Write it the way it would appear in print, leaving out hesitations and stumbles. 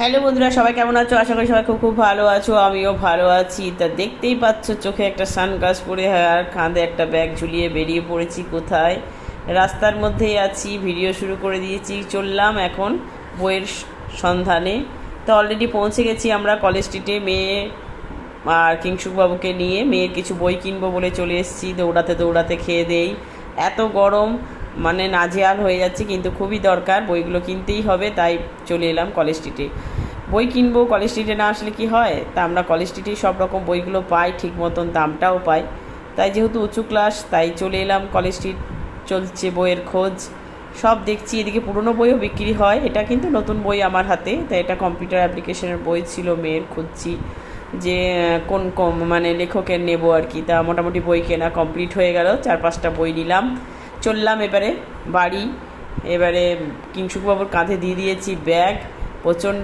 Hello বন্ধুরা, সবাই কেমন আছো? আশা করি সবাই খুব খুব ভালো আছো। আমিও ভালো আছি। তা দেখতেই পাচ্ছ, চোখে একটা সানগ্লাস পরে আর কাঁধে একটা ব্যাগ ঝুলিয়ে বেরিয়ে পড়েছি। কোথায়? রাস্তার মধ্যেই আছি। ভিডিও শুরু করে দিয়েছি। চললাম এখন বইয়ের সন্ধানে। তো অলরেডি পৌঁছে গেছি আমরা কলেজ স্ট্রিটে। মেয়ে আর কিংশুকবাবুকে নিয়ে মেয়ের কিছু বই কিনবো বলে চলে এসেছি। দৌড়াতে দৌড়াতে খেয়ে দেই। এত গরম, মানে নাজেহাল হয়ে যাচ্ছে, কিন্তু খুবই দরকার, বইগুলো কিনতেই হবে। তাই চলে এলাম কলেজ স্ট্রিটে। বই কিনবো, কলেজ স্ট্রিটে না আসলে কি হয়? তা আমরা কলেজ স্ট্রিটেই সব রকম বইগুলো পাই, ঠিক মতন দামটাও পাই। তাই যেহেতু উঁচু ক্লাস, তাই চলে এলাম কলেজ স্ট্রিট। চলছে বইয়ের খোঁজ, সব দেখছি। এদিকে পুরনো বইও বিক্রি হয়। এটা কিন্তু নতুন বই আমার হাতে। তাই এটা কম্পিউটার অ্যাপ্লিকেশনের বই ছিল মেয়ের। খুঁজছি যে কোন কম মানে লেখকের নেব আর কি। তা মোটামুটি বই কেনা কমপ্লিট হয়ে গেল। 4-5টা বই নিলাম। চললাম এবারে বাড়ি। এবারে কিংশুকবাবুর কাঁধে দিয়ে দিয়েছি ব্যাগ। প্রচণ্ড